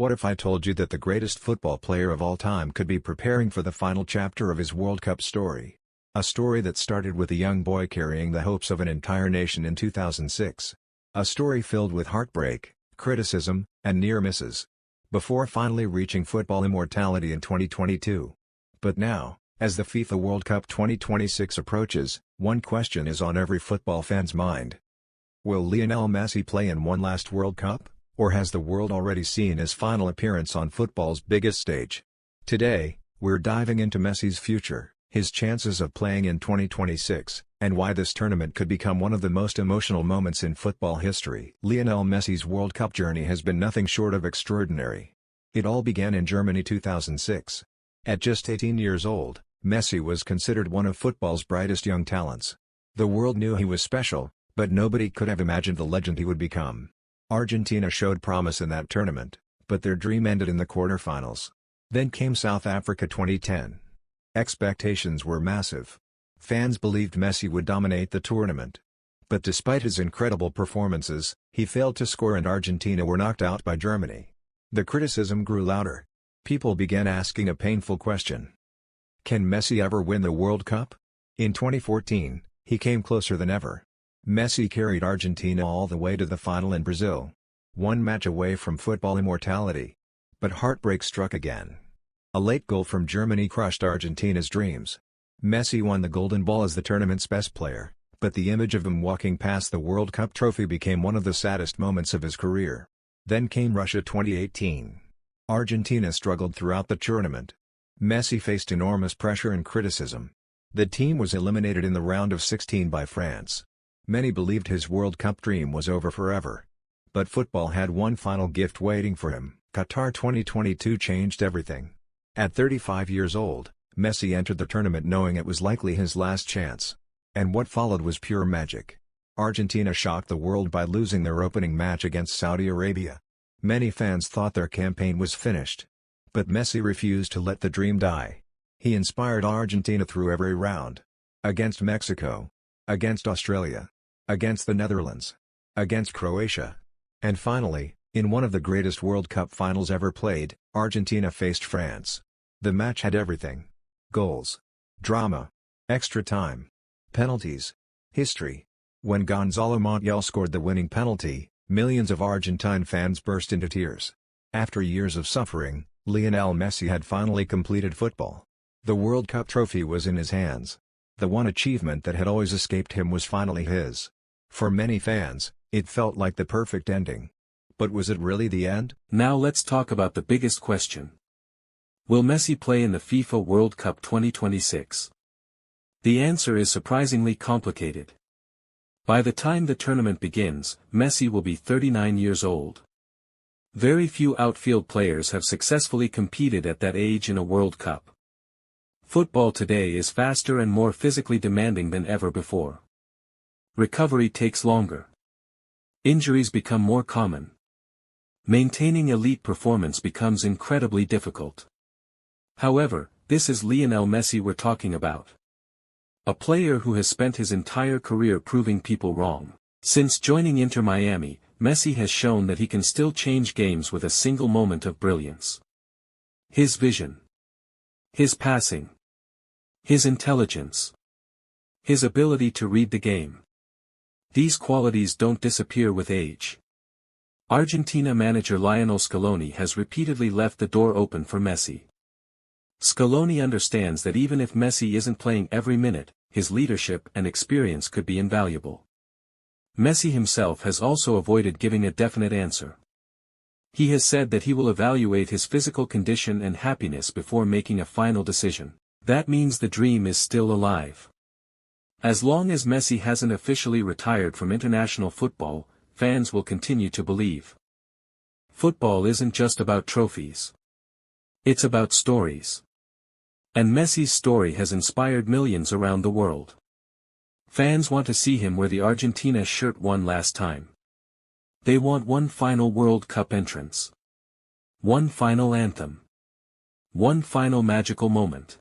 What if I told you that the greatest football player of all time could be preparing for the final chapter of his World Cup story? A story that started with a young boy carrying the hopes of an entire nation in 2006. A story filled with heartbreak, criticism, and near misses, before finally reaching football immortality in 2022. But now, as the FIFA World Cup 2026 approaches, one question is on every football fan's mind. Will Lionel Messi play in one last World Cup? Or has the world already seen his final appearance on football's biggest stage? Today, we're diving into Messi's future, his chances of playing in 2026, and why this tournament could become one of the most emotional moments in football history. Lionel Messi's World Cup journey has been nothing short of extraordinary. It all began in Germany 2006. At just 18 years old, Messi was considered one of football's brightest young talents. The world knew he was special, but nobody could have imagined the legend he would become. Argentina showed promise in that tournament, but their dream ended in the quarterfinals. Then came South Africa 2010. Expectations were massive. Fans believed Messi would dominate the tournament. But despite his incredible performances, he failed to score and Argentina were knocked out by Germany. The criticism grew louder. People began asking a painful question. Can Messi ever win the World Cup? In 2014, he came closer than ever. Messi carried Argentina all the way to the final in Brazil. One match away from football immortality. But heartbreak struck again. A late goal from Germany crushed Argentina's dreams. Messi won the Golden Ball as the tournament's best player, but the image of him walking past the World Cup trophy became one of the saddest moments of his career. Then came Russia 2018. Argentina struggled throughout the tournament. Messi faced enormous pressure and criticism. The team was eliminated in the round of 16 by France. Many believed his World Cup dream was over forever. But football had one final gift waiting for him. Qatar 2022 changed everything. At 35 years old, Messi entered the tournament knowing it was likely his last chance. And what followed was pure magic. Argentina shocked the world by losing their opening match against Saudi Arabia. Many fans thought their campaign was finished. But Messi refused to let the dream die. He inspired Argentina through every round. Against Mexico. Against Australia. Against the Netherlands. Against Croatia. And finally, in one of the greatest World Cup finals ever played, Argentina faced France. The match had everything. Goals. Drama. Extra time. Penalties. History. When Gonzalo Montiel scored the winning penalty, millions of Argentine fans burst into tears. After years of suffering, Lionel Messi had finally completed football. The World Cup trophy was in his hands. The one achievement that had always escaped him was finally his. For many fans, it felt like the perfect ending. But was it really the end? Now let's talk about the biggest question. Will Messi play in the FIFA World Cup 2026? The answer is surprisingly complicated. By the time the tournament begins, Messi will be 39 years old. Very few outfield players have successfully competed at that age in a World Cup. Football today is faster and more physically demanding than ever before. Recovery takes longer. Injuries become more common. Maintaining elite performance becomes incredibly difficult. However, this is Lionel Messi we're talking about. A player who has spent his entire career proving people wrong. Since joining Inter Miami, Messi has shown that he can still change games with a single moment of brilliance. His vision. His passing. His intelligence. His ability to read the game. These qualities don't disappear with age. Argentina manager Lionel Scaloni has repeatedly left the door open for Messi. Scaloni understands that even if Messi isn't playing every minute, his leadership and experience could be invaluable. Messi himself has also avoided giving a definite answer. He has said that he will evaluate his physical condition and happiness before making a final decision. That means the dream is still alive. As long as Messi hasn't officially retired from international football, fans will continue to believe. Football isn't just about trophies. It's about stories. And Messi's story has inspired millions around the world. Fans want to see him wear the Argentina shirt one last time. They want one final World Cup entrance. One final anthem. One final magical moment.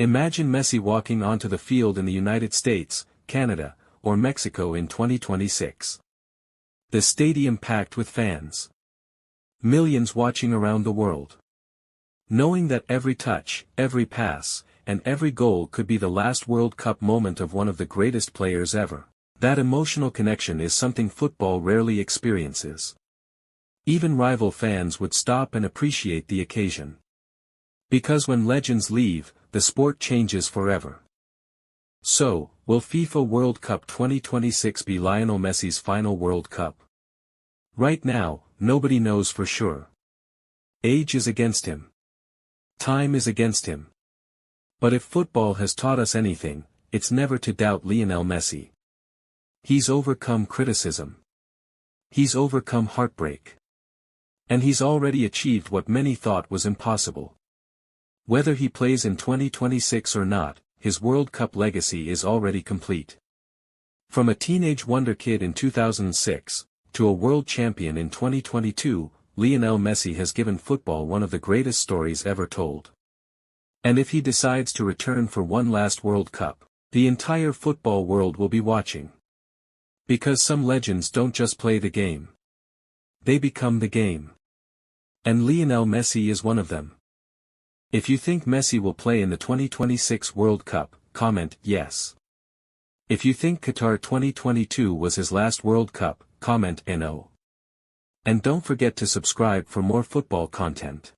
Imagine Messi walking onto the field in the United States, Canada, or Mexico in 2026. The stadium packed with fans. Millions watching around the world. Knowing that every touch, every pass, and every goal could be the last World Cup moment of one of the greatest players ever. That emotional connection is something football rarely experiences. Even rival fans would stop and appreciate the occasion. Because when legends leave, the sport changes forever. So, will FIFA World Cup 2026 be Lionel Messi's final World Cup? Right now, nobody knows for sure. Age is against him. Time is against him. But if football has taught us anything, it's never to doubt Lionel Messi. He's overcome criticism. He's overcome heartbreak. And he's already achieved what many thought was impossible. Whether he plays in 2026 or not, his World Cup legacy is already complete. From a teenage wonder kid in 2006, to a world champion in 2022, Lionel Messi has given football one of the greatest stories ever told. And if he decides to return for one last World Cup, the entire football world will be watching. Because some legends don't just play the game. They become the game. And Lionel Messi is one of them. If you think Messi will play in the 2026 World Cup, comment yes. If you think Qatar 2022 was his last World Cup, comment no. And don't forget to subscribe for more football content.